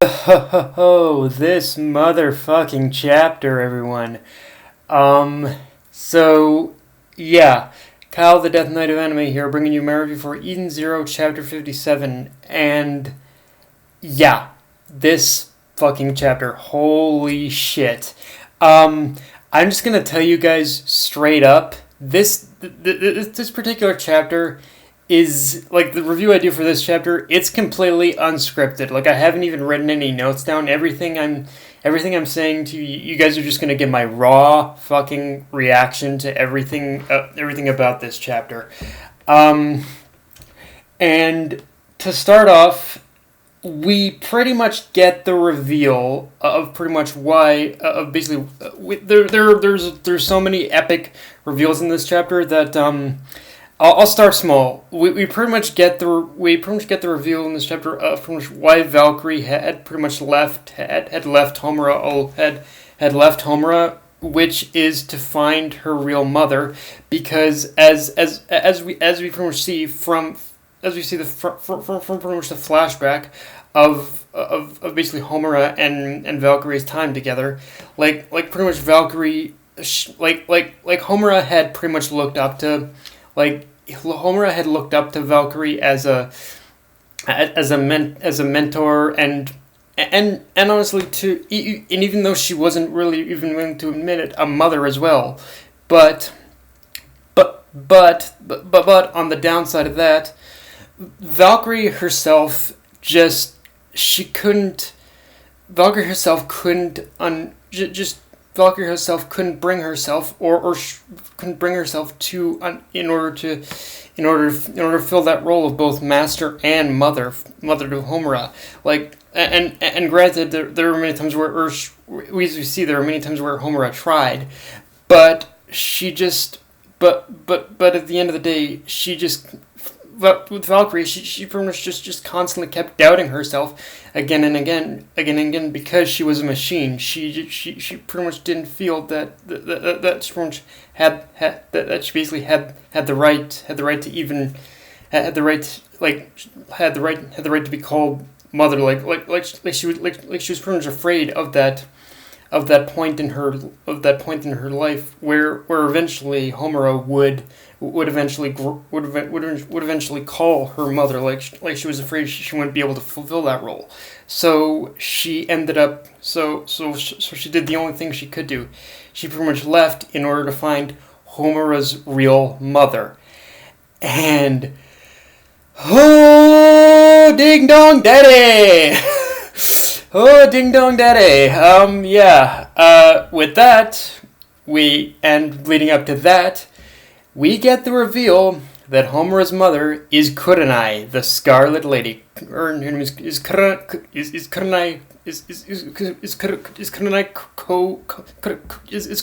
Ho, this motherfucking chapter, everyone. So, yeah. Kyle, the Death Knight of Anime here, bringing you my review for Eden Zero, Chapter 57. And, yeah, this fucking chapter, holy shit. I'm just gonna tell you guys straight up, this particular chapter is like the review I do for this chapter. It's completely unscripted. Like I haven't even written any notes down. Everything I'm saying to you, you guys are just gonna get my raw fucking reaction to everything about this chapter. Um, and to start off, we pretty much get the reveal of pretty much why of basically there's so many epic reveals in this chapter that I'll start small. We pretty much get the reveal in this chapter of pretty much why Valkyrie had pretty much had left Homura had left Homura, which is to find her real mother, because as we pretty much see from as we see from pretty much the flashback of basically Homura and Valkyrie's time together, like pretty much Valkyrie, like Homura had pretty much looked up to, like Homura had looked up to Valkyrie as a mentor, and honestly and even though she wasn't really even willing to admit it, a mother as well, but but on the downside of that, Valkyrie herself just she couldn't. Valkyrie herself couldn't just Valkyrie herself couldn't bring herself couldn't bring herself to in order to fill that role of both master and mother to Homura. Like and granted, there were many times where we see there are many times where Homura tried, but she just but at the end of the day, she just, with Valkyrie, she pretty much just constantly kept doubting herself again, because she was a machine. She pretty much didn't feel that she pretty much that she basically had the right to even had the right had the right to be called mother. Like she was pretty much afraid of that point in her life where eventually Homura would eventually call her mother, like she was afraid she wouldn't be able to fulfill that role. So she ended up so she did the only thing she could do. She pretty much left in order to find Homura's real mother. And oh, ding dong daddy. Oh, ding dong daddy. With that, leading up to that, we get the reveal that Homura's mother is Kurenai, the Scarlet Lady. Her name is Kurenai. Is Kurenai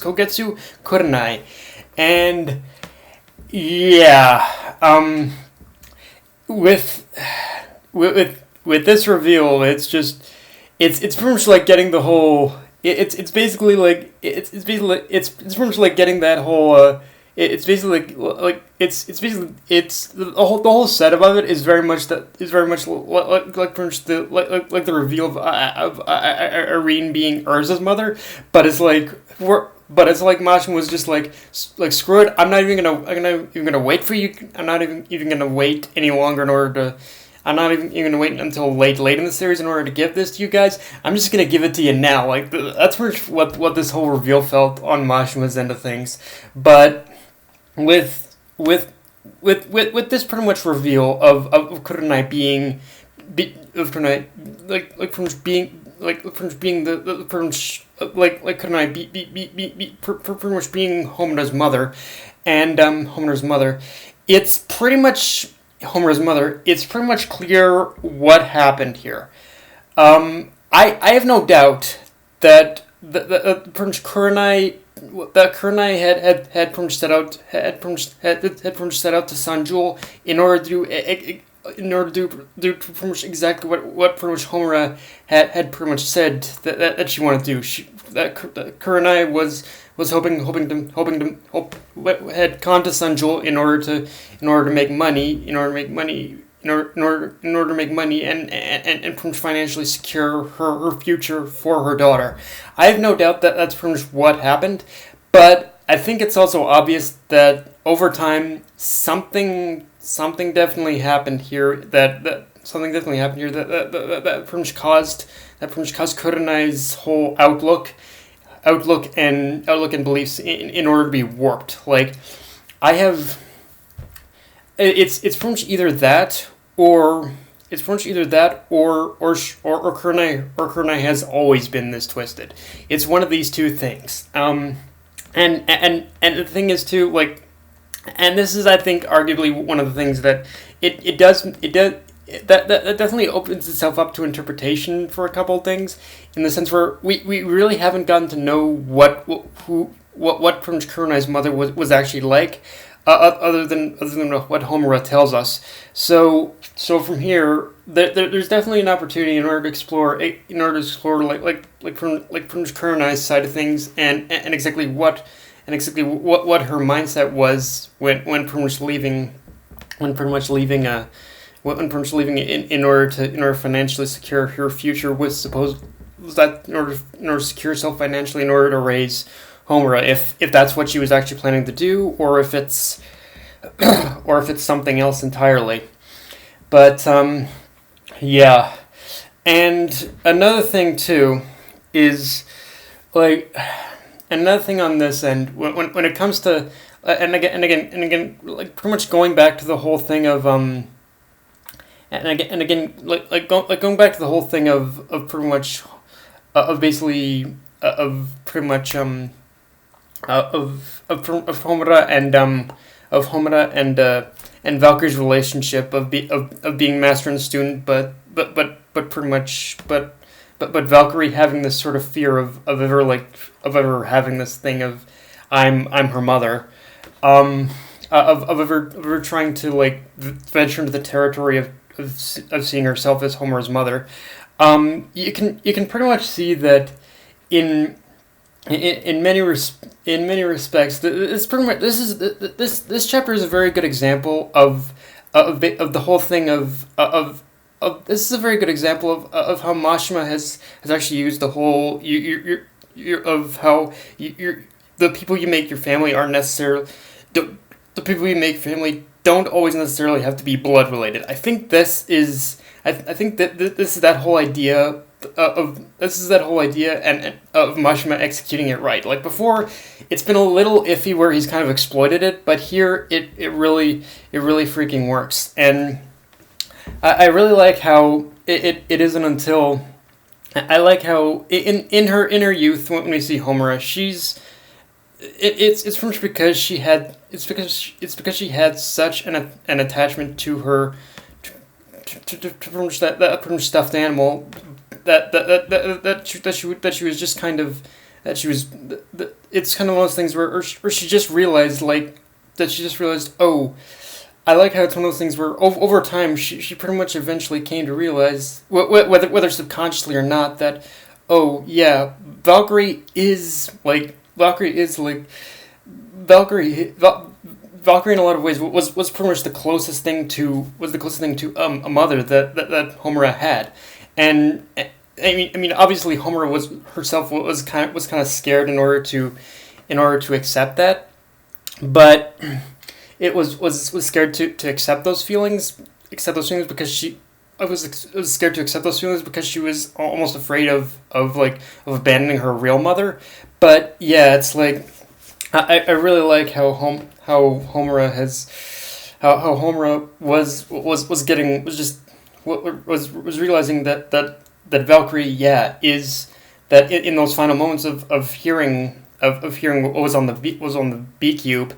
Kogetsu Kurenai, and yeah, with this reveal, it's just. It's pretty much like getting the whole. It's basically like it's pretty much like getting that whole. It's basically it's basically the whole setup of it is very much like pretty much the reveal of Irene being Urza's mother, but it's like Machin was just like screw it. I'm not even gonna wait for you. I'm not even gonna wait any longer in order to. I'm not even going to wait until late in the series in order to give this to you guys. I'm just going to give it to you now. Like that's what this whole reveal felt on Mashima's end of things. But with this pretty much reveal of Kurenai being Kurenai pretty much being Homura's mother, and Homura's mother, it's pretty much. Homura's mother, it's pretty much clear what happened here. I have no doubt that Kurenai had pretty much set out to Sanjul in order to do pretty much exactly what pretty much Homura had pretty much said that she wanted to do. That Kurenai was had gone to Sanjul in order to make money in order to make money and pretty much financially secure her future for her daughter. I have no doubt that that's pretty much what happened, but I think it's also obvious that over time something definitely happened here that something definitely happened here that pretty much caused Kurenai's whole outlook and beliefs in order to be warped. Like, I have, it's pretty much either that or Kurenai has always been this twisted. It's one of these two things. And the thing is too, like, and this is, I think, arguably one of the things that it does that definitely opens itself up to interpretation for a couple of things, in the sense where we really haven't gotten to know what Prince Kurenai's mother was actually like, other than what Homura tells us. So from here, there's definitely an opportunity in order to explore like Prince Kurenai's side of things, and exactly what her mindset was when pretty much leaving in order to financially secure her future, was that in order to secure herself financially in order to raise Homura, if that's what she was actually planning to do, or if it's something else entirely. But yeah, and another thing too is, like, another thing on this end, when it comes to and again, like, pretty much going back to the whole thing of going back to the whole thing of pretty much of basically of pretty much of Homura and Valkyrie's relationship of being master and student, but Valkyrie having this sort of fear of ever having this thing of I'm her mother, of ever trying to, like, venture into the territory of seeing herself as Homura's mother. You can pretty much see that in many respects, this chapter is a very good example of the whole thing of this is a very good example of how Mashima has actually used the whole of how the people you make your family aren't necessarily the people you make family don't always necessarily have to be blood related. I think this is that whole idea of Mashima executing it right. Like, before, it's been a little iffy where he's kind of exploited it, but here it really freaking works. And I really like how it isn't until I like how in her youth, when we see Homura, it's pretty much because she had such an attachment to her to pretty much that pretty much stuffed animal that she was just kind of that she was. It's kind of one of those things where she just realized, oh, I like how it's one of those things where over time she pretty much eventually came to realize, whether subconsciously or not, that, oh yeah, Valkyrie is Valkyrie in a lot of ways was pretty much the closest thing to a mother that Homura had. And I mean obviously Homura was kind of scared in order to accept that, but it was scared to accept those feelings because she was scared to accept those feelings because she was almost afraid of abandoning her real mother. But yeah, it's like I really like how Homura was realizing that Valkyrie, yeah, is that in those final moments of hearing what was on the B cube,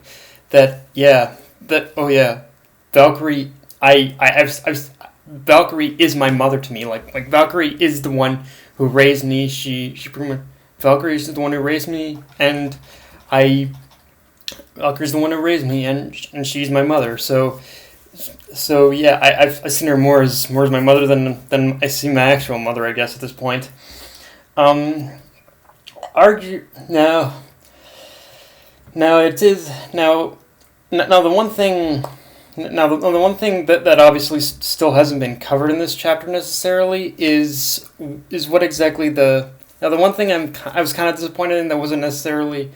Valkyrie, Valkyrie is my mother to me. Like Valkyrie is the one who raised me. She pretty much, Valkyrie is the one who raised me, and Valkyrie's the one who raised me, and she's my mother. So yeah, I've seen her more as my mother than I see my actual mother, I guess, at this point. Argue now it is now the one thing now the one thing that obviously still hasn't been covered in this chapter necessarily is what exactly the one thing I was kind of disappointed in that wasn't necessarily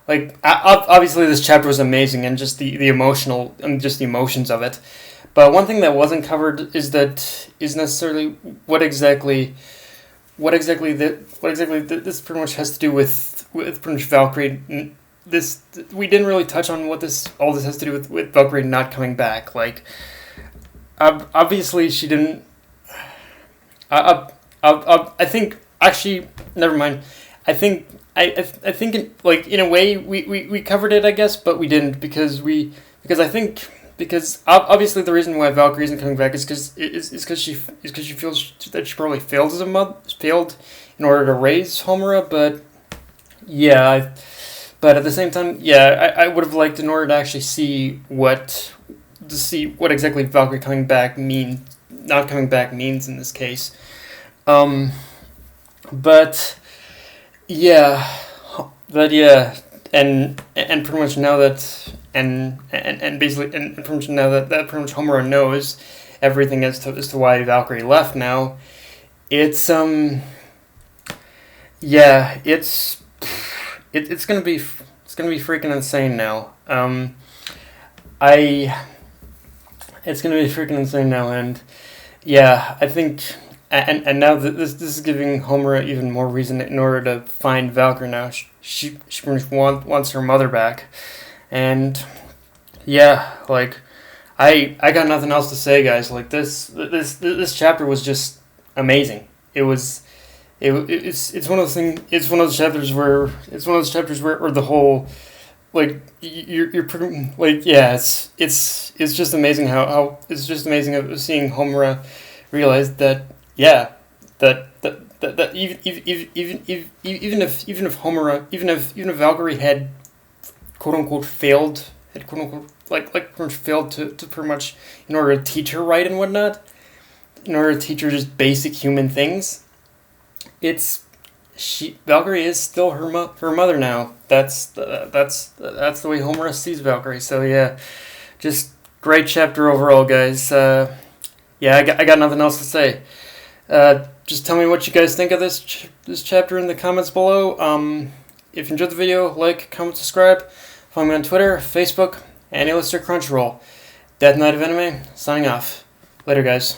like obviously this chapter was amazing and just the emotional and just the emotions of it, but one thing that wasn't covered is necessarily what exactly this pretty much has to do with pretty much Valkyrie. This we didn't really touch on what all this has to do with Valkyrie not coming back. Like, obviously she didn't. I think actually never mind. I think like in a way we covered it, I guess, but we didn't because obviously the reason why Valkyrie isn't coming back is because she feels that she probably failed as a mother, failed in order to raise Homura, but yeah. But at the same time, yeah, I would have liked in order to actually see what exactly Valkyrie not coming back means in this case. But yeah, and pretty much now that basically pretty much now that pretty much Homura knows everything as to why Valkyrie left now, it's it's gonna be freaking insane now. It's gonna be freaking insane now, and yeah, I think, and now that this is giving Homura even more reason in order to find Valkyrie now. She wants her mother back, and yeah, like I got nothing else to say, guys. Like this chapter was just amazing. It's one of those things. It's one of those chapters where the whole like you're pretty like yeah. It's just amazing how it's just amazing of seeing Homura realize that yeah that even if Homura even if Valkyrie had quote unquote failed pretty much failed to pretty much in order to teach her right and whatnot, in order to teach her just basic human things. Valkyrie is still her mother now. That's the way Homura sees Valkyrie. So yeah, just great chapter overall, guys. Yeah, I got nothing else to say. Just tell me what you guys think of this chapter in the comments below. If you enjoyed the video, like, comment, subscribe. Follow me on Twitter, Facebook, and Crunchyroll. Death Knight of Anime, signing off. Later, guys.